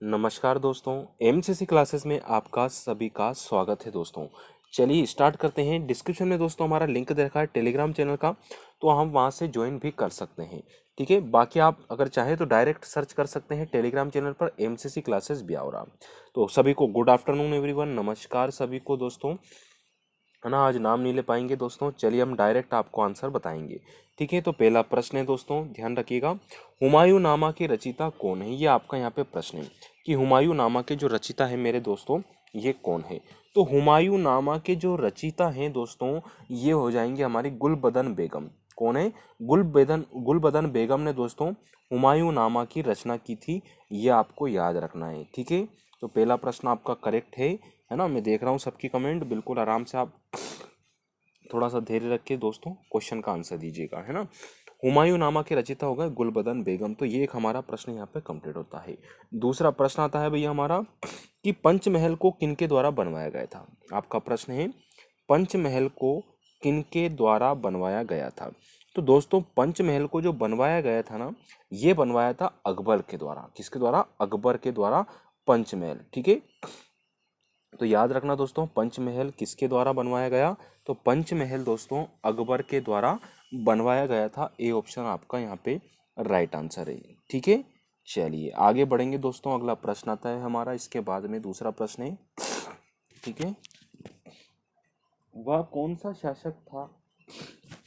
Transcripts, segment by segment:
नमस्कार दोस्तों, MCC classes में आपका सभी का स्वागत है दोस्तों। चलिए स्टार्ट करते हैं। डिस्क्रिप्शन में दोस्तों हमारा लिंक दे रखा है टेलीग्राम चैनल का, तो हम वहां से ज्वाइन भी कर सकते हैं। ठीक है, बाकी आप अगर चाहें तो डायरेक्ट सर्च कर सकते हैं टेलीग्राम चैनल पर एमसीसी क्लासेस ब्यावरा। तो सभी को गुड आफ्टरनून एवरीवन, नमस्कार सभी को दोस्तों। है ना, आज नाम नहीं ले पाएंगे दोस्तों। चलिए हम डायरेक्ट आपको आंसर बताएंगे। ठीक है, तो पहला प्रश्न है दोस्तों, ध्यान रखिएगा। हुमायूं नामा के रचयिता कौन है? ये आपका यहाँ पे प्रश्न है कि हुमायूं नामा के जो रचयिता है मेरे दोस्तों, ये कौन है? तो हुमायूं नामा के जो रचयिता हैं दोस्तों, ये हो जाएंगे हमारी गुलबदन बेगम। कौन है? गुलबदन बेगम ने दोस्तों हुमायूं नामा की रचना की थी। ये आपको याद रखना है। ठीक है, तो पहला प्रश्न आपका करेक्ट है ना। मैं देख रहा हूँ सबकी कमेंट, बिल्कुल आराम से आप थोड़ा सा धैर्य रख के दोस्तों क्वेश्चन का आंसर दीजिएगा, है ना। हुमायूं नामा के रचयिता होगा गुलबदन बेगम। तो ये एक हमारा प्रश्न यहाँ पे कंप्लीट होता है। दूसरा प्रश्न आता है भैया हमारा कि पंचमहल को किनके द्वारा बनवाया गया था? आपका प्रश्न है पंचमहल को किनके द्वारा बनवाया गया था? तो दोस्तों पंचमहल को जो बनवाया गया था ना, ये बनवाया था अकबर के द्वारा। किसके द्वारा? अकबर के द्वारा पंचमहल। ठीक है, तो याद रखना दोस्तों, पंचमहल किसके द्वारा बनवाया गया? तो पंचमहल दोस्तों अकबर के द्वारा बनवाया गया था। ए ऑप्शन आपका यहाँ पे राइट आंसर है। ठीक है, चलिए आगे बढ़ेंगे दोस्तों। अगला प्रश्न आता है हमारा, इसके बाद में दूसरा प्रश्न है। ठीक है, वह कौन सा शासक था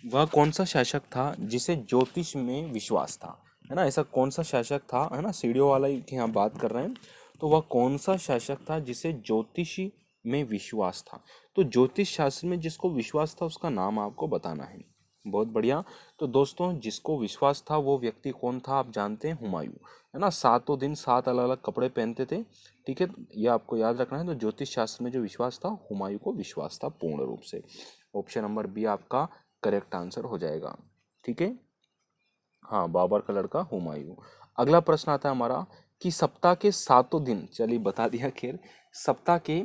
वह कौन सा शासक था जिसे ज्योतिष में विश्वास था? है ना, ऐसा कौन सा शासक था? है ना, सीढ़ियों वाला की यहाँ बात कर रहे हैं। तो वह कौन सा शासक था जिसे ज्योतिष में विश्वास था? तो ज्योतिष शास्त्र में जिसको विश्वास था उसका नाम आपको बताना है। बहुत बढ़िया। तो दोस्तों जिसको विश्वास था वो व्यक्ति कौन था? आप जानते हैं, हुमायूं। है ना, सातों दिन सात अलग अलग कपड़े पहनते थे। ठीक है, ये आपको याद रखना है। तो ज्योतिष शास्त्र में जो विश्वास था, हुमायूं को विश्वास था पूर्ण रूप से। ऑप्शन नंबर बी आपका करेक्ट आंसर हो जाएगा। ठीक है, हाँ, बाबर का लड़का हुमायूं। अगला प्रश्न आता है हमारा कि सप्ताह के सातों दिन, चलिए बता दिया खैर, सप्ताह के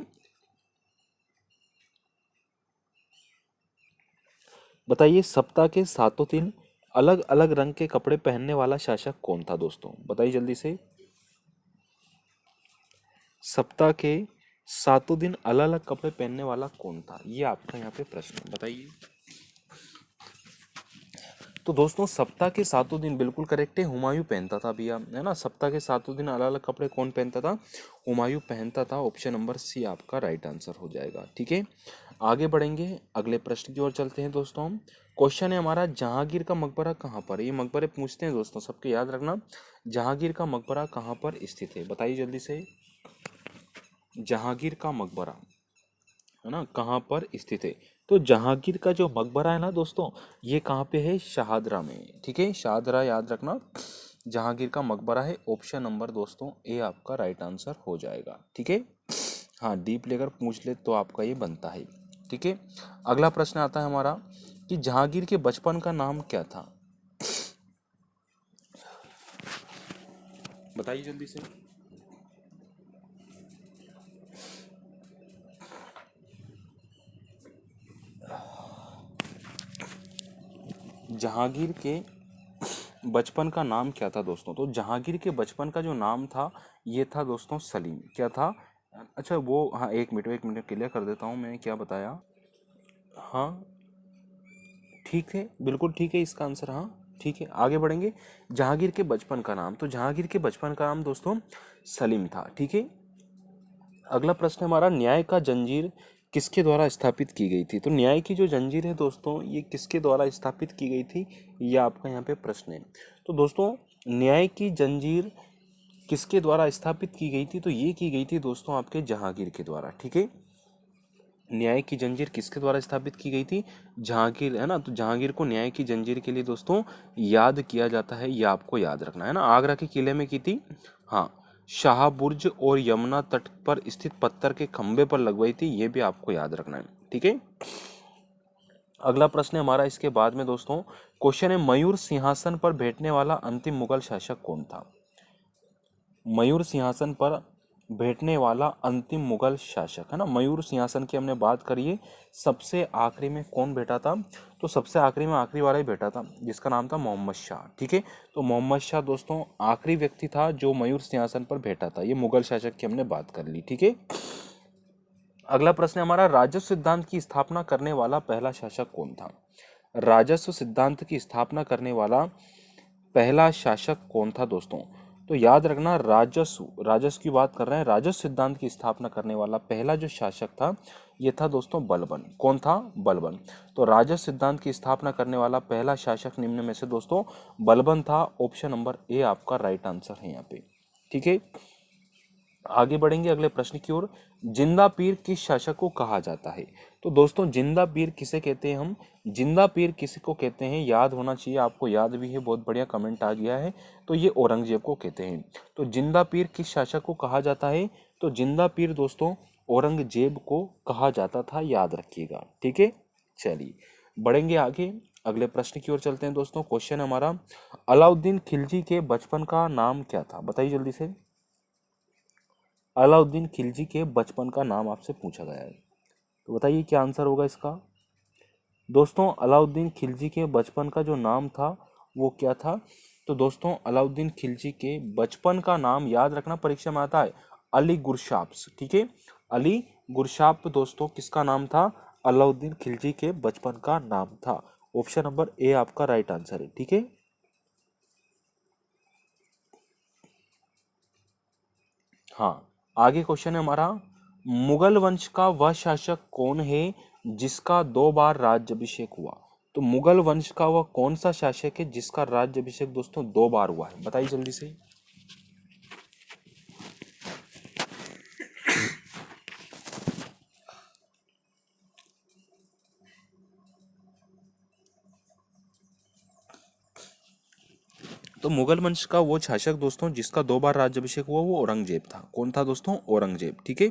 बताइए, सप्ताह के सातों दिन अलग अलग रंग के कपड़े पहनने वाला शासक कौन था दोस्तों? बताइए जल्दी से। सप्ताह के सातों दिन अलग अलग कपड़े पहनने वाला कौन था? ये आपका यहाँ पे प्रश्न है, बताइए। तो दोस्तों सप्ताह के सातों दिन बिल्कुल करेक्ट है, हुमायूं पहनता था भैया। है ना, सप्ताह के सातों दिन अलग अलग कपड़े कौन पहनता था? हुमायूं पहनता था। ऑप्शन नंबर सी आपका राइट आंसर हो जाएगा। ठीक है, आगे बढ़ेंगे, अगले प्रश्न की ओर चलते हैं दोस्तों। हम क्वेश्चन है हमारा, जहांगीर का मकबरा कहाँ पर है? ये मकबरे पूछते हैं दोस्तों, सबके याद रखना। जहांगीर का मकबरा कहाँ पर स्थित है? बताइए जल्दी से। जहांगीर का मकबरा, है ना, कहाँ पर स्थित है? तो जहांगीर का जो मकबरा है ना दोस्तों, ये कहाँ पे है? शाहदरा में। ठीक है, शाहदरा याद रखना, जहांगीर का मकबरा है। ऑप्शन नंबर दोस्तों ए आपका राइट आंसर हो जाएगा। ठीक है, हाँ, डीप लेकर पूछ ले तो आपका ये बनता है। ठीक है, अगला प्रश्न आता है हमारा कि जहांगीर के बचपन का नाम क्या था? बताइए जल्दी से। जहांगीर के बचपन का नाम क्या था दोस्तों? तो जहांगीर के बचपन का जो नाम था, ये था दोस्तों सलीम। क्या था? अच्छा वो, हाँ, एक मिनट क्लियर कर देता हूँ मैं क्या बताया। हाँ, ठीक है, बिल्कुल ठीक है इसका आंसर। हाँ, ठीक है, आगे बढ़ेंगे। जहांगीर के बचपन का नाम, तो जहांगीर के बचपन का नाम दोस्तों सलीम था। ठीक है, अगला प्रश्न हमारा, न्याय का जंजीर किसके द्वारा स्थापित की गई थी? तो न्याय की जो जंजीर है दोस्तों, ये किसके द्वारा स्थापित की गई थी? ये आपका यहाँ पे प्रश्न है। तो दोस्तों न्याय की जंजीर किसके द्वारा स्थापित की गई थी? तो ये की गई थी दोस्तों आपके जहांगीर के द्वारा। ठीक है, न्याय की जंजीर किसके द्वारा स्थापित की गई थी? जहांगीर, है ना। तो जहांगीर को न्याय की जंजीर के लिए दोस्तों याद किया जाता है, ये आपको याद रखना है ना। आगरा के किले में की थी। हाँ, शाह बुर्ज और यमुना तट पर स्थित पत्थर के खंबे पर लगवाई थी, ये भी आपको याद रखना है। ठीक है, अगला प्रश्न है हमारा इसके बाद में दोस्तों। क्वेश्चन है, मयूर सिंहासन पर बैठने वाला अंतिम मुगल शासक कौन था? मयूर सिंहासन पर बैठने वाला अंतिम मुगल शासक, है ना। मयूर सिंहासन की हमने बात करी है, सबसे आखिरी में कौन बैठा था, तो सबसे आखिरी में आखिरी वाला ही बैठा था जिसका नाम था मोहम्मद शाह। ठीक है, तो मोहम्मद शाह दोस्तों आखिरी व्यक्ति था जो मयूर सिंहासन पर बैठा था। ये मुगल शासक की हमने बात कर ली। ठीक है, अगला प्रश्न है हमारा, राजस्व सिद्धांत की स्थापना करने वाला पहला शासक कौन था। राजस्व सिद्धांत की स्थापना करने वाला पहला शासक कौन था दोस्तों। तो याद रखना, राजस्व की बात कर रहे हैं। राजस्व सिद्धांत की स्थापना करने वाला पहला जो शासक था ये था दोस्तों बलबन। कौन था, बलबन। तो राजस्व सिद्धांत की स्थापना करने वाला पहला शासक निम्न में से दोस्तों बलबन था। ऑप्शन नंबर ए आपका राइट आंसर है यहाँ पे। ठीक है, आगे बढ़ेंगे अगले प्रश्न की ओर। जिंदा पीर किस शासक को कहा जाता है। तो दोस्तों जिंदा पीर किसे कहते हैं हम, जिंदा पीर किसी को कहते हैं, याद होना चाहिए आपको, याद भी है, बहुत बढ़िया कमेंट आ गया है। तो ये औरंगजेब को कहते हैं। तो जिंदा पीर किस शासक को कहा जाता है, तो जिंदा पीर दोस्तों औरंगजेब को कहा जाता था, याद रखिएगा। ठीक है, चलिए बढ़ेंगे आगे, अगले प्रश्न की ओर चलते हैं दोस्तों। क्वेश्चन हमारा, अलाउद्दीन खिलजी के बचपन का नाम क्या था, बताइए जल्दी से। अलाउद्दीन खिलजी के बचपन का नाम आपसे पूछा गया है, तो बताइए क्या आंसर होगा इसका। दोस्तों अलाउद्दीन खिलजी के बचपन का जो नाम था वो क्या था, तो दोस्तों अलाउद्दीन खिलजी के बचपन का नाम याद रखना, परीक्षा में आता है, अली गुरशाप्स। ठीक है, अली गुरशाप दोस्तों किसका नाम था, अलाउद्दीन खिलजी के बचपन का नाम था। ऑप्शन नंबर ए आपका राइट आंसर है। ठीक है, हाँ आगे क्वेश्चन है हमारा, मुगल वंश का वह शासक कौन है जिसका 2 बार राज्यभिषेक हुआ। तो मुगल वंश का वह कौन सा शासक है जिसका राज्यभिषेक दोस्तों 2 बार हुआ है, बताइए जल्दी से। तो मुगल वंश का वो शासक दोस्तों जिसका 2 बार राज्यभिषेक हुआ वो औरंगजेब था। कौन था दोस्तों, औरंगजेब। ठीक है,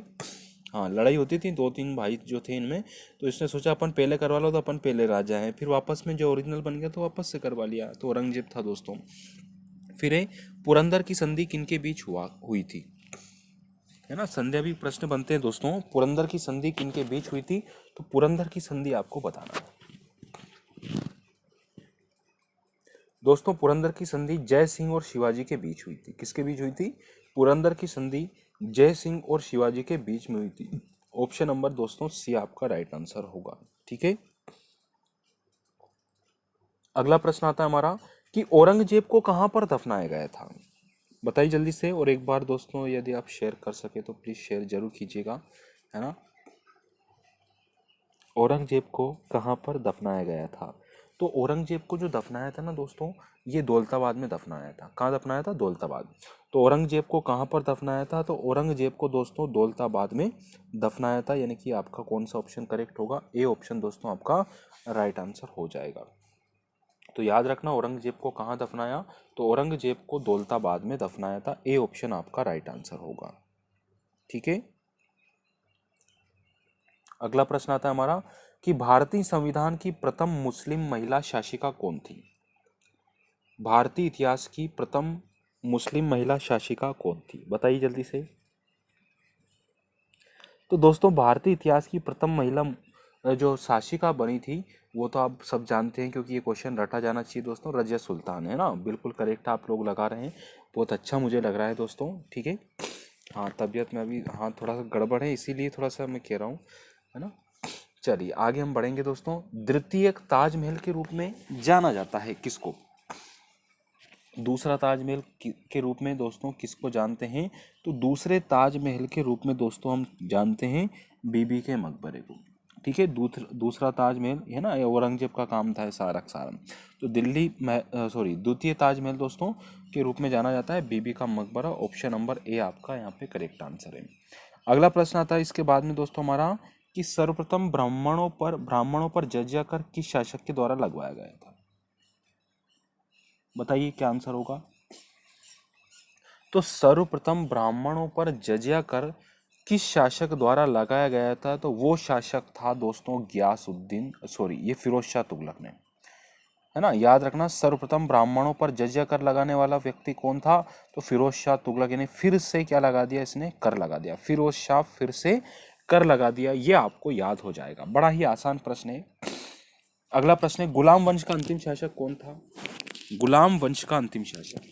हाँ लड़ाई होती थी, 2-3 भाई जो थे इनमें, तो इसने सोचा अपन पहले करवा लो, तो अपन पहले राजा हैं, फिर वापस में जो ओरिजिनल बन गया तो वापस से करवा लिया, तो औरंगजेब था दोस्तों। फिर ये पुरंदर की संधि किनके बीच हुई थी, है ना। संध्या भी प्रश्न बनते हैं दोस्तों, पुरंदर की संधि किनके बीच हुई थी, तो पुरंदर की संधि आपको बताना है दोस्तों। पुरंदर की संधि जय सिंह और शिवाजी के बीच हुई थी। किसके बीच हुई थी, पुरंदर की संधि जय सिंह और शिवाजी के बीच में हुई थी। ऑप्शन नंबर दोस्तों सी आपका राइट आंसर होगा। ठीक है, अगला प्रश्न आता है हमारा कि औरंगजेब को कहां पर दफनाया गया था, बताइए जल्दी से। और एक बार दोस्तों यदि आप शेयर कर सके तो प्लीज शेयर जरूर कीजिएगा, है ना। औरंगजेब को कहाँ पर दफनाया गया था, तो औरंगजेब को जो दफनाया था ना दोस्तों, ये दौलताबाद में दफनाया था। कहाँ दफनाया था, दौलताबाद। तो औरंगजेब को कहाँ पर दफनाया था, तो औरंगजेब को दोस्तों दौलताबाद में दफनाया था, यानी कि आपका कौन सा ऑप्शन करेक्ट होगा, ए ऑप्शन दोस्तों आपका राइट आंसर हो जाएगा। तो याद रखना औरंगजेब को कहाँ दफनाया, तो औरंगजेब को दौलताबाद में दफनाया था, ए ऑप्शन आपका राइट आंसर होगा। ठीक है, अगला प्रश्न आता है हमारा कि भारतीय संविधान की प्रथम मुस्लिम महिला शासिका कौन थी। भारतीय इतिहास की प्रथम मुस्लिम महिला शासिका कौन थी, बताइए जल्दी से। तो दोस्तों भारतीय इतिहास की प्रथम महिला जो शासिका बनी थी वो तो आप सब जानते हैं, क्योंकि ये क्वेश्चन रटा जाना चाहिए दोस्तों, रजिया सुल्तान, है ना। बिल्कुल करेक्ट आप लोग लगा रहे हैं, बहुत अच्छा मुझे लग रहा है दोस्तों। ठीक है, हाँ तबीयत में अभी हाँ थोड़ा सा गड़बड़ है, इसीलिए थोड़ा सा मैं कह रहा हूँ, है ना। चलिए आगे हम बढ़ेंगे दोस्तों। द्वितीय ताजमहल के रूप में जाना जाता है किसको, दूसरा ताजमहल के रूप में दोस्तों किसको जानते हैं, तो दूसरे ताजमहल के रूप में दोस्तों हम जानते हैं बीबी के मकबरे को। ठीक है, दूसरा ताजमहल है ना, ये औरंगजेब का काम था सारा सारा। तो सॉरी द्वितीय ताजमहल दोस्तों के रूप में जाना जाता है बीबी का मकबरा। ऑप्शन नंबर ए आपका यहाँ पे करेक्ट आंसर है। अगला प्रश्न आता है इसके बाद में दोस्तों हमारा कि सर्वप्रथम ब्राह्मणों पर जजिया कर किस शासक के द्वारा लगवाया गया था, बताइए क्या आंसर होगा। तो सर्वप्रथम ब्राह्मणों पर जजिया कर किस शासक द्वारा लगाया गया था, तो वो शासक था दोस्तों गयासुद्दीन, सॉरी ये फिरोज शाह तुगलक ने, है ना, याद रखना। सर्वप्रथम ब्राह्मणों पर जजिया कर लगाने वाला व्यक्ति कौन था? तो फिरोज शाह तुगलक, यानी फिर से क्या लगा दिया इसने? कर लगा दिया। फिरोज शाह फिर से कर लगा दिया, ये आपको याद हो जाएगा। बड़ा ही आसान प्रश्न है। अगला प्रश्न है, गुलाम वंश का अंतिम शासक कौन था? गुलाम वंश का अंतिम शासक।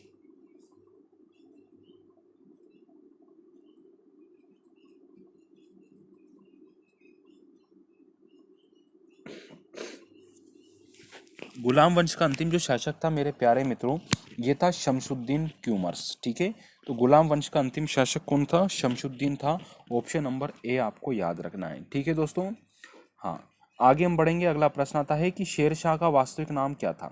गुलाम वंश का अंतिम जो शासक था मेरे प्यारे मित्रों, ये था शमसुद्दीन क्यूमर्स। ठीक है, तो गुलाम वंश का अंतिम शासक कौन था? शमसुद्दीन था। ऑप्शन नंबर ए आपको याद रखना है। ठीक है दोस्तों। हाँ, आगे हम बढ़ेंगे। अगला प्रश्न आता है कि शेर शाह का वास्तविक नाम क्या था?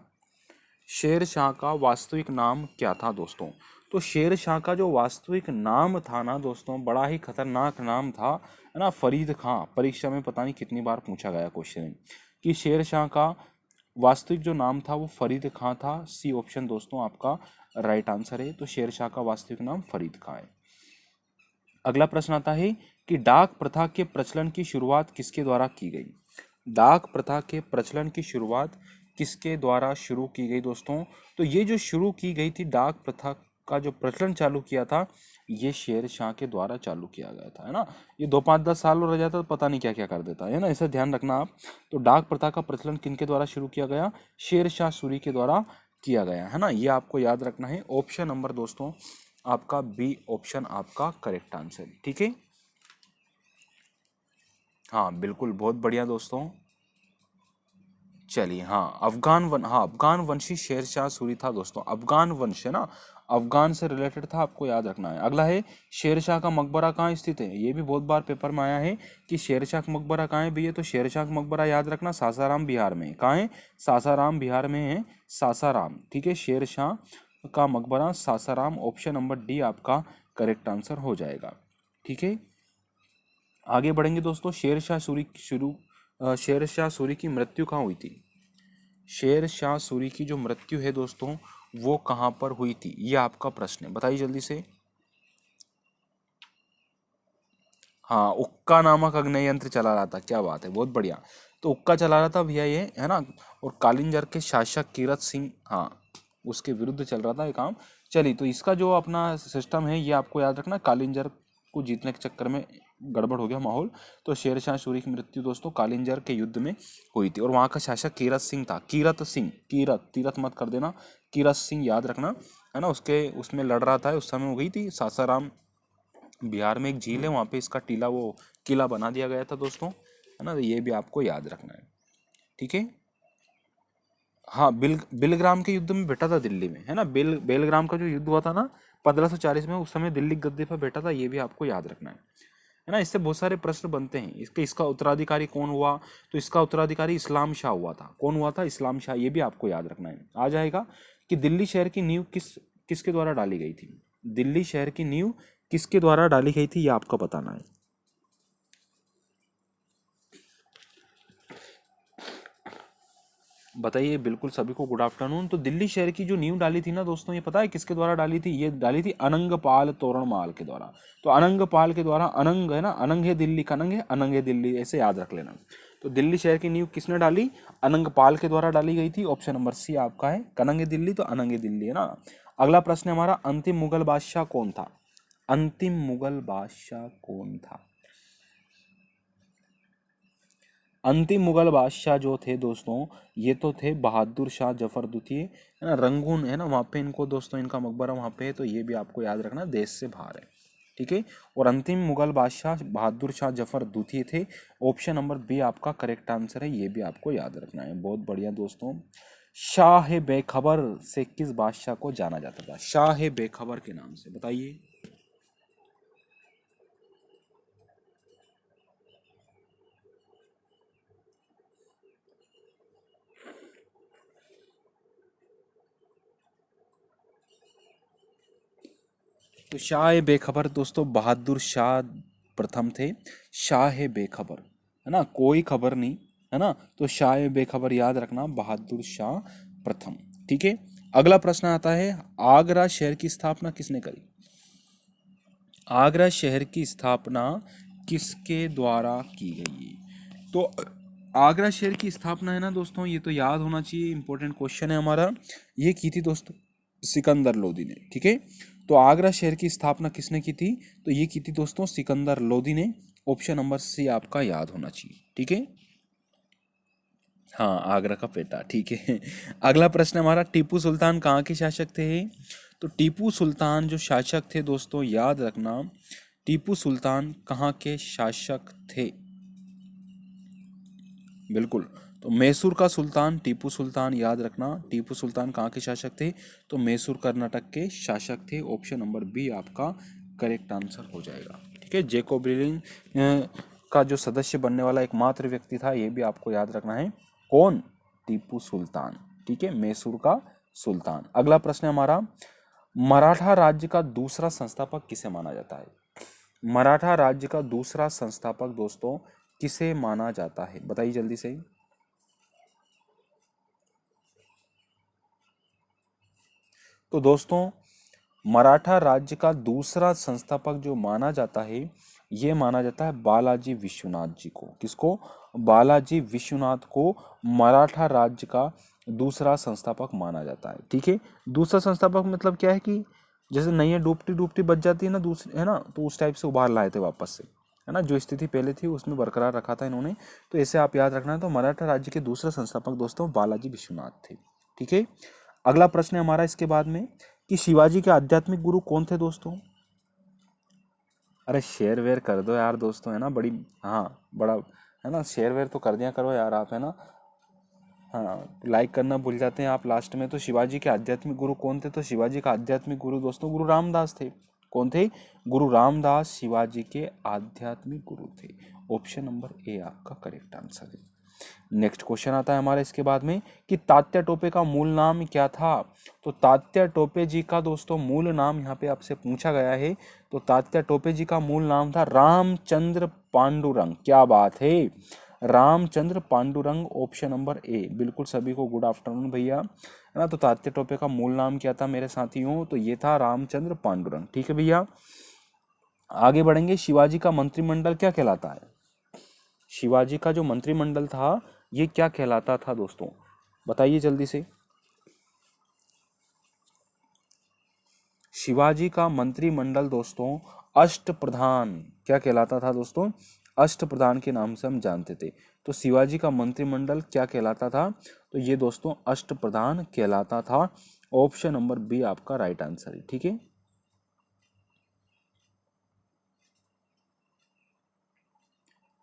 शेर शाह का वास्तविक नाम क्या था दोस्तों? तो शेर शाह का जो वास्तविक नाम था ना दोस्तों, बड़ा ही खतरनाक नाम था, है ना, फरीद खां। परीक्षा में पता नहीं कितनी बार पूछा गया क्वेश्चन कि शेर शाह का वास्तविक जो नाम था वो फरीद खां था। सी ऑप्शन दोस्तों आपका राइट आंसर है। तो शेर शाह का वास्तविक नाम फरीद खां है। अगला प्रश्न आता है कि डाक प्रथा के प्रचलन की शुरुआत किसके द्वारा की गई? डाक प्रथा के प्रचलन की शुरुआत किसके द्वारा शुरू की गई दोस्तों? तो ये जो शुरू की गई थी डाक प्रथा का जो प्रचलन चालू किया था, ये शेर शाह के द्वारा चालू किया गया था, है ना। ये 2 5 10 साल और रह जाता तो पता नहीं क्या क्या कर देता है ना, इसे ध्यान रखना आप। तो डाक प्रथा का प्रचलन किनके द्वारा शुरू किया गया? शेर शाह सूरी के द्वारा किया गया, है ना। ये आपको याद रखना है। ऑप्शन नंबर दोस्तों आपका बी ऑप्शन आपका करेक्ट आंसर। ठीक है, हाँ बिल्कुल, बहुत बढ़िया दोस्तों। चलिए, हाँ अफगान वंशी शेर शाह सूरी था दोस्तों। अफगान वंश है ना, अफगान से रिलेटेड था, आपको याद रखना है। अगला है, शेर शाह का मकबरा कहाँ स्थित है? ये भी बहुत बार पेपर में आया है कि शेर शाह का मकबरा कहाँ है भैया? तो शेर शाह का मकबरा याद रखना सासाराम बिहार में। कहाँ है? सासाराम बिहार में है, सासाराम। ठीक है, शेर शाह का मकबरा सासाराम। ऑप्शन नंबर डी आपका करेक्ट आंसर हो जाएगा। ठीक है, आगे बढ़ेंगे दोस्तों। शेर शाह सूरी की मृत्यु कहाँ हुई थी? शेर शाह सूरी की जो मृत्यु है दोस्तों, वो कहाँ पर हुई थी? ये आपका प्रश्न है, बताइए जल्दी से। हाँ, उक्का नामक अग्नेय यंत्र चला रहा था। क्या बात है, बहुत बढ़िया। तो उक्का चला रहा था भैया ये, है ना। और कालिंजर के शासक कीरत सिंह, हाँ, उसके विरुद्ध चल रहा था ये काम। चलिए, तो इसका जो अपना सिस्टम है ये आपको याद रखना। कालिंजर को जीतने के चक्कर में गड़बड़ हो गया माहौल। तो शेर शाह सूरी की मृत्यु दोस्तों कालिंजर के युद्ध में हुई थी। और वहाँ का शासक कीरत सिंह था। कीरत सिंह, कीरत तीरथ मत कर देना, कीरत सिंह याद रखना, है ना। उसके उसमें लड़ रहा था, उस समय हो गई थी। सासाराम बिहार में एक झील है, वहाँ पे इसका टीला वो किला बना दिया गया था दोस्तों, है ना। तो ये भी आपको याद रखना है। ठीक है, हाँ, बिलग्राम के युद्ध में बैठा था दिल्ली में, है ना। बेलग्राम का जो युद्ध हुआ था ना 1540 में, उस समय दिल्ली गद्दे पर बैठा था। ये भी आपको याद रखना है ना। इससे बहुत सारे प्रश्न बनते हैं। इसका उत्तराधिकारी कौन हुआ? तो इसका उत्तराधिकारी इस्लाम शाह हुआ था। कौन हुआ था? इस्लाम शाह। ये भी आपको याद रखना है। आ जाएगा कि दिल्ली शहर की नींव किसके द्वारा डाली गई थी? दिल्ली शहर की नींव किसके द्वारा डाली गई थी, ये आपको बताना है। बताइए बिल्कुल सभी को गुड आफ्टरनून। तो दिल्ली शहर की जो नींव डाली थी ना दोस्तों, ये पता है किसके द्वारा डाली थी? ये डाली थी अनंगपाल तोरणमाल के द्वारा। तो अनंगपाल के द्वारा, अनंग है ना, अनंग है दिल्ली का, अनंग है, अनंग है दिल्ली, ऐसे याद रख लेना। तो दिल्ली शहर की नींव किसने डाली? अनंगपाल के द्वारा डाली गई थी। ऑप्शन नंबर सी आपका है। कनंग है दिल्ली तो अनंग है दिल्ली, है ना। अगला प्रश्न है हमारा, अंतिम मुगल बादशाह कौन था? अंतिम मुगल बादशाह कौन था? अंतिम मुगल बादशाह जो थे दोस्तों, ये तो थे बहादुर शाह जफर द्वितीय, है ना। रंगून है ना, वहाँ पे इनको दोस्तों, इनका मकबरा वहाँ पे है। तो ये भी आपको याद रखना, देश से बाहर है। ठीक है, और अंतिम मुगल बादशाह बहादुर शाह जफर द्वितीय थे। ऑप्शन नंबर बी आपका करेक्ट आंसर है। ये भी आपको याद रखना है। बहुत बढ़िया दोस्तों। शाह बेखबर से किस बादशाह को जाना जाता था? शाह बेखबर के नाम से, बताइए। तो शाह बेखबर दोस्तों बहादुर शाह प्रथम थे। शाह बेखबर, है ना, कोई खबर नहीं, है ना। तो शाह बेखबर याद रखना, बहादुर शाह प्रथम। ठीक है, अगला प्रश्न आता है, आगरा शहर की स्थापना किसने करी? आगरा शहर की स्थापना किसके द्वारा की गई? तो आगरा शहर की स्थापना है ना दोस्तों, ये तो याद होना चाहिए, इंपॉर्टेंट क्वेश्चन है हमारा। ये की थी दोस्तों सिकंदर लोदी ने, ठीक है। तो आगरा शहर की स्थापना किसने की थी? तो ये की थी दोस्तों सिकंदर लोदी ने। ऑप्शन नंबर सी आपका याद होना चाहिए, ठीक है। हाँ, आगरा का पेटा, ठीक है। अगला प्रश्न हमारा, टीपू सुल्तान कहाँ के शासक थे? तो टीपू सुल्तान जो शासक थे दोस्तों, याद रखना, टीपू सुल्तान कहाँ के शासक थे? बिल्कुल, तो मैसूर का सुल्तान टीपू सुल्तान, याद रखना टीपू सुल्तान कहाँ के शासक थे? तो मैसूर कर्नाटक के शासक थे। ऑप्शन नंबर बी आपका करेक्ट आंसर हो जाएगा, ठीक है। जैकोबिन का जो सदस्य बनने वाला एकमात्र व्यक्ति था, ये भी आपको याद रखना है। कौन? टीपू सुल्तान, ठीक है, मैसूर का सुल्तान। अगला प्रश्न है हमारा, मराठा राज्य का दूसरा संस्थापक किसे माना जाता है? मराठा राज्य का दूसरा संस्थापक दोस्तों किसे माना जाता है? बताइए जल्दी से। तो दोस्तों मराठा राज्य का दूसरा संस्थापक जो माना जाता है, ये माना जाता है बालाजी विश्वनाथ जी को। किसको? बालाजी विश्वनाथ को मराठा राज्य का दूसरा संस्थापक माना जाता है, ठीक है। दूसरा संस्थापक मतलब क्या है कि जैसे नैया डूबती डूबती बच जाती है ना, दूसरी है ना, तो उस टाइप से उबार लाए थे वापस से, है ना, जो स्थिति पहले थी उसमें बरकरार रखा था इन्होंने। तो ऐसे आप याद रखना है। तो मराठा राज्य के दूसरे संस्थापक दोस्तों बालाजी विश्वनाथ थे, ठीक है। अगला प्रश्न है हमारा इसके बाद में कि शिवाजी के आध्यात्मिक गुरु कौन थे दोस्तों? अरे शेयर वेयर कर दो यार दोस्तों, है ना, बड़ी, हाँ बड़ा, है ना, शेयर वेयर तो कर दिया करो यार आप, है ना। हाँ, लाइक करना भूल जाते हैं आप लास्ट में। तो शिवाजी के आध्यात्मिक गुरु कौन थे? तो शिवाजी का आध्यात्मिक गुरु दोस्तों गुरु रामदास थे। कौन थे? गुरु रामदास शिवाजी के आध्यात्मिक गुरु थे। ऑप्शन नंबर ए आपका करेक्ट आंसर है। नेक्स्ट क्वेश्चन आता है हमारा इसके बाद में कि तात्या टोपे का मूल नाम क्या था? तो तात्या टोपे जी का दोस्तों मूल नाम यहाँ पे आपसे पूछा गया है। तो तात्या टोपे जी का मूल नाम था रामचंद्र पांडुरंग। क्या बात है, Ramchandra Pandurang. Option number A. बिल्कुल, सभी को गुड आफ्टरनून भैया, है ना। तो तात्या टोपे का मूल नाम क्या था मेरे साथियों? तो ये था रामचंद्र पांडुरंग, ठीक है भैया। आगे बढ़ेंगे, शिवाजी का मंत्रिमंडल क्या कहलाता है? शिवाजी का जो मंत्रिमंडल था ये क्या कहलाता था दोस्तों? बताइए जल्दी से। शिवाजी का मंत्रिमंडल दोस्तों अष्टप्रधान क्या कहलाता था दोस्तों? अष्टप्रधान के नाम से हम जानते थे। तो शिवाजी का मंत्रिमंडल क्या कहलाता था? तो ये दोस्तों अष्टप्रधान कहलाता था। ऑप्शन नंबर बी आपका राइट आंसर है, ठीक है।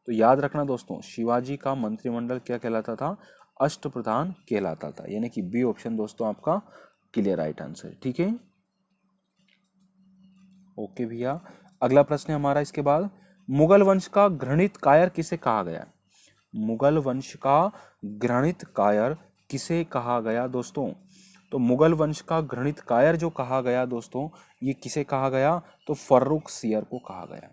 तो याद रखना दोस्तों, शिवाजी का मंत्रिमंडल क्या कहलाता था? अष्टप्रधान कहलाता था, यानी कि बी ऑप्शन दोस्तों आपका क्लियर राइट आंसर, ठीक है। ओके भैया, अगला प्रश्न है हमारा इसके बाद, मुगल वंश का घृणित कायर किसे कहा गया? मुगल वंश का घृणित कायर किसे कहा गया दोस्तों? तो मुगल वंश का घृणित कायर जो कहा गया दोस्तों, ये किसे कहा गया? तो फर्रुखसियर को कहा गया,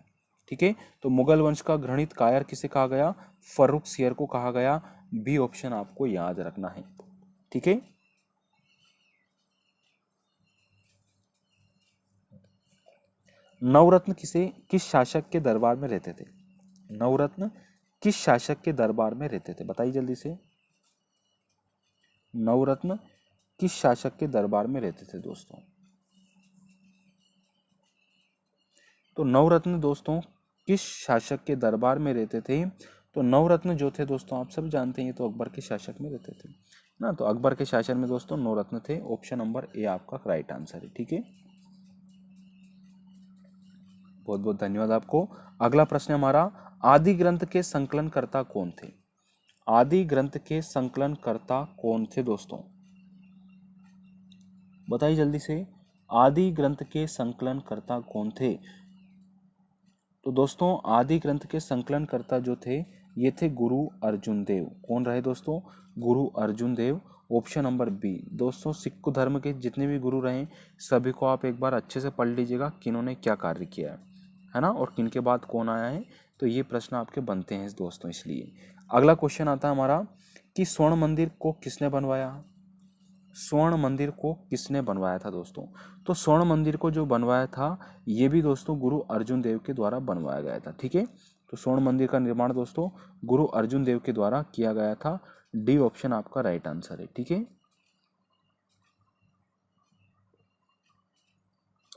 ठीक है। तो मुगल वंश का घृणित कायर किसे कहा गया? फर्रुखसियर को कहा गया। बी ऑप्शन आपको याद रखना है, ठीक है। नवरत्न किस शासक के दरबार में रहते थे? नवरत्न किस शासक के दरबार में रहते थे? बताइए जल्दी से। नवरत्न किस शासक के दरबार में रहते थे दोस्तों? तो नवरत्न दोस्तों किस शासक के दरबार में रहते थे? तो नवरत्न जो थे दोस्तों आप सब जानते हैं, ये तो अकबर के शासक में रहते थे ना। तो अकबर के शासन में दोस्तों नवरत्न थे। ऑप्शन नंबर ए आपका राइट आंसर है, ठीक है। बहुत बहुत धन्यवाद आपको। अगला प्रश्न हमारा, आदि ग्रंथ के संकलनकर्ता कौन थे? आदि ग्रंथ के संकलनकर्ता कौन थे दोस्तों? बताइए जल्दी से। आदि ग्रंथ के संकलनकर्ता कौन थे? तो दोस्तों आदि ग्रंथ के संकलनकर्ता जो थे, ये थे गुरु अर्जुन देव। कौन रहे दोस्तों? Guru Arjun Dev. Option number B. दोस्तों सिख धर्म के जितने भी गुरु रहे, सभी को आप एक बार अच्छे से पढ़ लीजिएगा, किन्होंने क्या कार्य किया है ना, और किनके बाद कौन आया है। तो ये प्रश्न आपके बनते हैं दोस्तों, इसलिए। अगला क्वेश्चन आता है हमारा कि स्वर्ण मंदिर को किसने बनवाया? स्वर्ण मंदिर को किसने बनवाया था दोस्तों? तो स्वर्ण मंदिर को जो बनवाया था, ये भी दोस्तों गुरु अर्जुन देव के द्वारा बनवाया गया था, ठीक है। तो स्वर्ण मंदिर का निर्माण दोस्तों गुरु अर्जुन देव के द्वारा किया गया था। डी ऑप्शन आपका राइट आंसर है। ठीक है,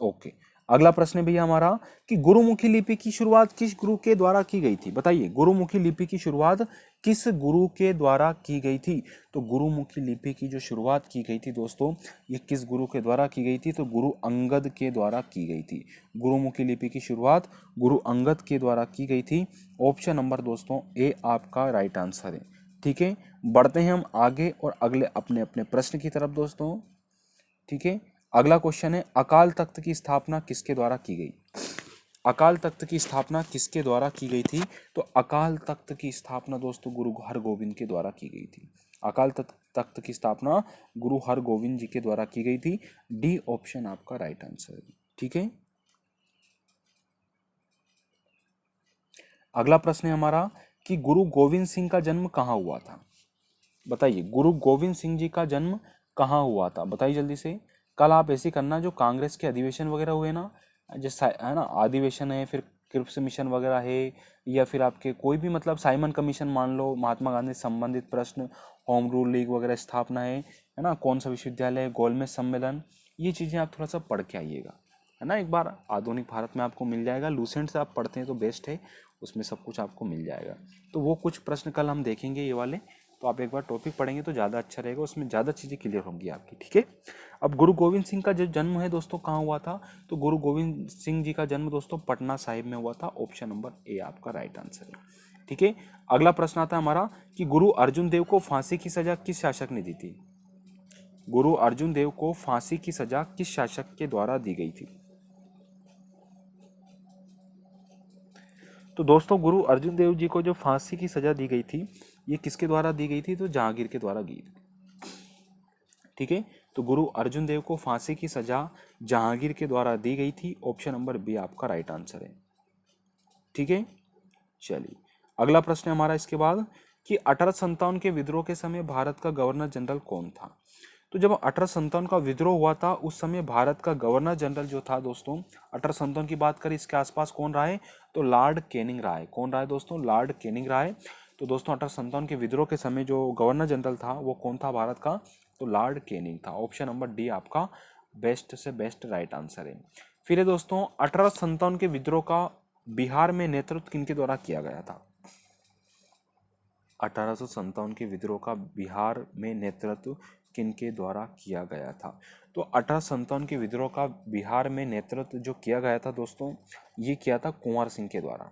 ओके। अगला प्रश्न है भैया हमारा कि गुरुमुखी लिपि की शुरुआत किस गुरु के द्वारा की गई थी? बताइए, गुरुमुखी लिपि की शुरुआत किस गुरु के द्वारा की गई थी? तो गुरुमुखी लिपि की जो शुरुआत की गई थी दोस्तों, ये किस गुरु के द्वारा की गई थी? तो गुरु अंगद के द्वारा की गई थी। गुरुमुखी लिपि की शुरुआत गुरु अंगद के द्वारा की गई थी। ऑप्शन नंबर दोस्तों ए आपका राइट आंसर है। ठीक है, बढ़ते हैं हम आगे और अगले अपने अपने प्रश्न की तरफ दोस्तों। ठीक है, अगला क्वेश्चन है अकाल तख्त की स्थापना किसके द्वारा की गई? अकाल तख्त की स्थापना किसके द्वारा की गई थी? तो अकाल तख्त की स्थापना दोस्तों गुरु हरगोविंद के द्वारा की गई थी। अकाल तख्त की स्थापना गुरु हरगोविंद जी के द्वारा की गई थी। डी ऑप्शन आपका राइट आंसर है। ठीक है, अगला प्रश्न है हमारा कि गुरु गोविंद सिंह का जन्म कहाँ हुआ था? बताइए, गुरु गोविंद सिंह जी का जन्म कहाँ हुआ था? बताइए जल्दी से। कल आप ऐसे करना, जो कांग्रेस के अधिवेशन वगैरह हुए ना, जैसे है ना अधिवेशन है, फिर क्रिप्स मिशन वगैरह है, या फिर आपके कोई भी मतलब साइमन कमीशन मान लो, महात्मा गांधी से संबंधित प्रश्न, होम रूल लीग वगैरह स्थापना है ना, कौन सा विश्वविद्यालय, गोलमेज सम्मेलन, ये चीज़ें आप थोड़ा सा पढ़ के आइएगा, है ना। एक बार आधुनिक भारत में आपको मिल जाएगा, लूसेंट से आप पढ़ते हैं तो बेस्ट है, उसमें सब कुछ आपको मिल जाएगा। तो वो कुछ प्रश्न कल हम देखेंगे ये वाले, तो आप एक बार टॉपिक पढ़ेंगे तो ज़्यादा अच्छा रहेगा, उसमें ज़्यादा चीज़ें क्लियर होंगी आपकी। ठीक है, अब गुरु गोविंद सिंह का जो जन्म है दोस्तों कहाँ हुआ था? तो गुरु गोविंद सिंह जी का जन्म दोस्तों पटना साहिब में हुआ था। ऑप्शन नंबर ए आपका राइट आंसर है। ठीक है, अगला प्रश्न आता है हमारा कि गुरु अर्जुन देव को फांसी की सजा किस शासक ने दी थी? गुरु अर्जुन देव को फांसी की सजा किस शासक के द्वारा दी गई थी? तो दोस्तों गुरु अर्जुन देव जी को जो फांसी की सजा दी गई थी, ये किसके द्वारा दी गई थी? तो जहांगीर के द्वारा दी थी। ठीक है, तो गुरु अर्जुन देव को फांसी की सजा जहांगीर के द्वारा दी गई थी। ऑप्शन नंबर बी आपका राइट आंसर है। ठीक है, चलिए अगला प्रश्न है हमारा इसके बाद कि 1857 के विद्रोह के समय भारत का गवर्नर जनरल कौन था? तो जब 1857 का विद्रोह हुआ था, उस समय भारत का गवर्नर जनरल जो था दोस्तों, 1857 की बात करें, इसके आसपास कौन रहा है? तो लॉर्ड कैनिंग रहा है। कौन रहा है दोस्तों? लॉर्ड कैनिंग रहा है। तो दोस्तों 1857 के विद्रोह के समय जो गवर्नर जनरल था वो कौन था भारत का? तो लॉर्ड कैनिंग था। ऑप्शन नंबर डी आपका बेस्ट से बेस्ट राइट आंसर है। फिर है दोस्तों 1857 के विद्रोह का बिहार में नेतृत्व किनके द्वारा किया गया था? 1857 के विद्रोह का बिहार में नेतृत्व किनके द्वारा किया गया था? तो 1857 के विद्रोह का बिहार में नेतृत्व जो किया गया था दोस्तों, ये किया था कुंवर सिंह के द्वारा।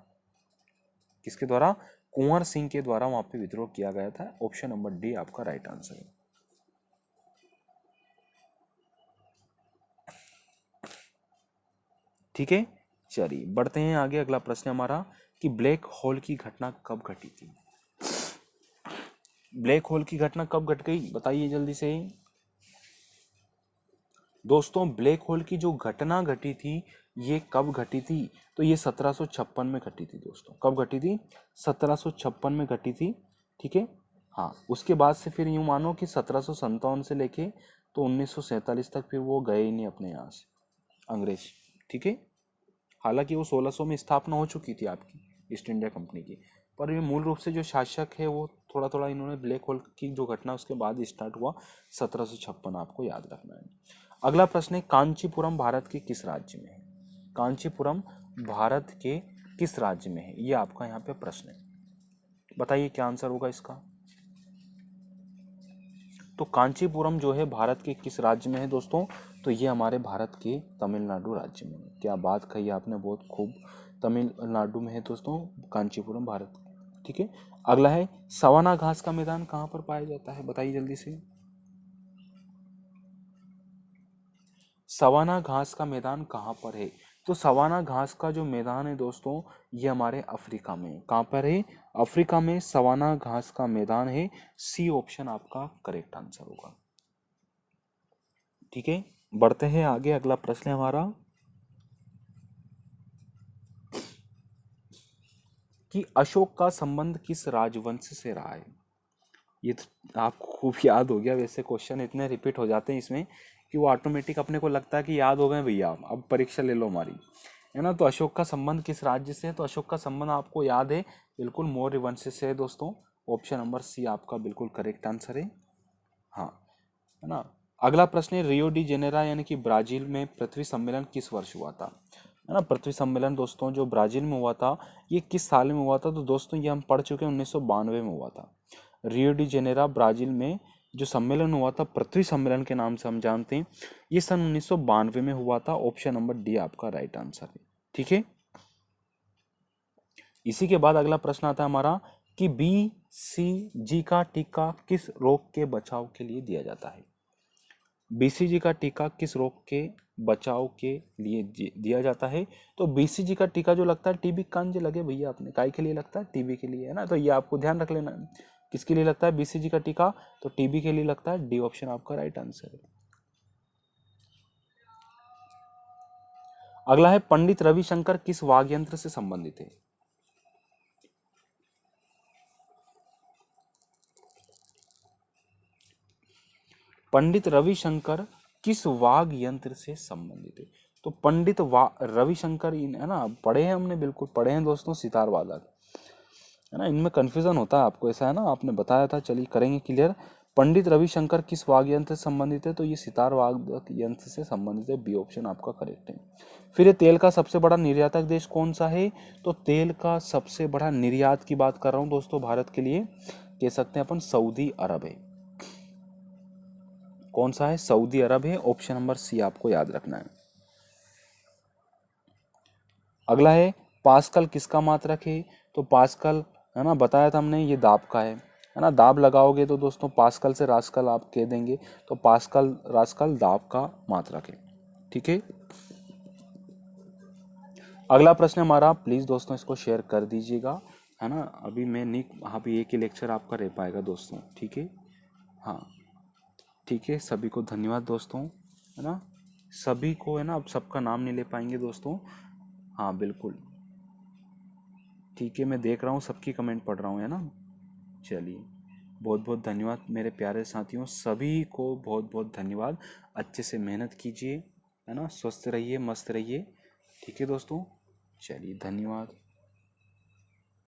किसके द्वारा? कुंवर सिंह के द्वारा वहां पे विद्रोह किया गया था। ऑप्शन नंबर डी आपका राइट आंसर है। ठीक है, चलिए बढ़ते हैं आगे। अगला प्रश्न हमारा कि ब्लैक होल की घटना कब घटी थी? ब्लैक होल की घटना कब घट गई? बताइए जल्दी से दोस्तों। ब्लैक होल की जो घटना घटी थी, ये कब घटी थी? तो ये 1756 में घटी थी दोस्तों। कब घटी थी? 1756 में घटी थी। ठीक है, हाँ, उसके बाद से फिर यूं मानो कि 1757 से लेके तो 1947 तक फिर वो गए ही नहीं अपने यहाँ से, अंग्रेज। ठीक है, हालांकि वो 1600 में स्थापना हो चुकी थी आपकी ईस्ट इंडिया कंपनी की, पर ये मूल रूप से जो शासक है वो थोड़ा थोड़ा इन्होंने ब्लैक होल की जो घटना उसके बाद स्टार्ट हुआ 1756, आपको याद रखना है। अगला प्रश्न है कांचीपुरम भारत के किस राज्य में है? कांचीपुरम भारत के किस राज्य में है? ये आपका यहाँ पे प्रश्न है, बताइए क्या आंसर होगा इसका। तो कांचीपुरम जो है भारत के किस राज्य में है दोस्तों? तो ये हमारे भारत के तमिलनाडु राज्य में है। क्या बात कही आपने, बहुत खूब, तमिलनाडु में है दोस्तों कांचीपुरम भारत। ठीक है, अगला है सवाना घास का मैदान कहाँ पर पाया जाता है? बताइए जल्दी से। सवाना घास का मैदान कहाँ पर है? तो सवाना घास का जो मैदान है दोस्तों, ये हमारे अफ्रीका में है। कहाँ पर है? अफ्रीका में सवाना घास का मैदान है। सी ऑप्शन आपका करेक्ट आंसर होगा। ठीक है, बढ़ते हैं आगे। अगला प्रश्न है हमारा कि अशोक का संबंध किस राजवंश से रहा है? ये तो आपको खूब याद हो गया, वैसे क्वेश्चन इतने रिपीट हो जाते हैं इसमें कि वो ऑटोमेटिक अपने को लगता है कि याद हो गए भैया, अब परीक्षा ले लो हमारी, है ना। तो अशोक का संबंध किस राज्य से है? तो अशोक का संबंध आपको याद है, बिल्कुल मौर्य वंश से है दोस्तों। ऑप्शन नंबर सी आपका बिल्कुल करेक्ट आंसर है। हाँ, है ना। अगला प्रश्न है, रियो डी जेनेरा यानी कि ब्राजील में पृथ्वी सम्मेलन किस वर्ष हुआ था? है ना। पृथ्वी सम्मेलन दोस्तों जो ब्राजील में हुआ था, ये किस साल में हुआ था? तो दोस्तों ये हम पढ़ चुके हैं, 1992 में हुआ था। रियो डी जेनेरा ब्राजील में जो सम्मेलन हुआ था, पृथ्वी सम्मेलन के नाम से हम जानते हैं, ये सन 1992 में हुआ था। ऑप्शन नंबर डी आपका राइट आंसर है। ठीक है। इसी के बाद अगला प्रश्न आता है हमारा कि BCG का टीका किस रोग के बचाव के लिए दिया जाता है? BCG का टीका किस रोग के बचाव के लिए दिया जाता है? तो BCG का टीका जो लगता है, टीबी कान जो लगे भैया आपने, काय के लिए लगता है? टीबी के लिए, है ना। तो ये आपको ध्यान रख लेना, किसके लिए लगता है BCG का टीका? तो टीबी के लिए लगता है। डी ऑप्शन आपका राइट आंसर है। अगला है, पंडित रविशंकर किस वाद्य यंत्र से संबंधित है? पंडित रविशंकर किस वाद्य यंत्र से संबंधित है? तो पंडित रविशंकर, है ना, पढ़े हैं हमने, बिल्कुल पढ़े हैं दोस्तों, सितार वादक, है ना। इनमें कंफ्यूजन होता है आपको, ऐसा है ना, आपने बताया था, चलिए करेंगे क्लियर। पंडित रविशंकर किस वाद्य यंत्र से संबंधित है? तो ये सितार वादक यंत्र से संबंधित है। बी ऑप्शन आपका करेक्ट है। फिर ये तेल का सबसे बड़ा निर्यातक देश कौन सा है? तो तेल का सबसे बड़ा निर्यात की बात कर रहा हूं दोस्तों, भारत के लिए कह सकते हैं अपन सऊदी अरब है। कौन सा है? सऊदी अरब है। ऑप्शन नंबर सी आपको याद रखना है। अगला है, पास्कल किसका मात्रक है? तो पास्कल, है ना, बताया था हमने, ये दाब का है ना। दाब लगाओगे तो दोस्तों पास्कल से रास्कल आप कह देंगे, तो पास्कल रास्कल दाब का मात्रक है। ठीक है। अगला प्रश्न हमारा, प्लीज दोस्तों इसको शेयर कर दीजिएगा, है ना। अभी मैं नहीं, अभी एक ही लेक्चर आपका रह पाएगा दोस्तों। ठीक है। हाँ, ठीक है। सभी को धन्यवाद दोस्तों, है ना। सभी को, है ना, अब सबका नाम नहीं ले पाएंगे दोस्तों। हाँ बिल्कुल, ठीक है। मैं देख रहा हूँ, सबकी कमेंट पढ़ रहा हूँ, है ना। चलिए, बहुत बहुत धन्यवाद मेरे प्यारे साथियों, सभी को बहुत बहुत धन्यवाद। अच्छे से मेहनत कीजिए, है ना। स्वस्थ रहिए, मस्त रहिए। ठीक है दोस्तों, चलिए धन्यवाद।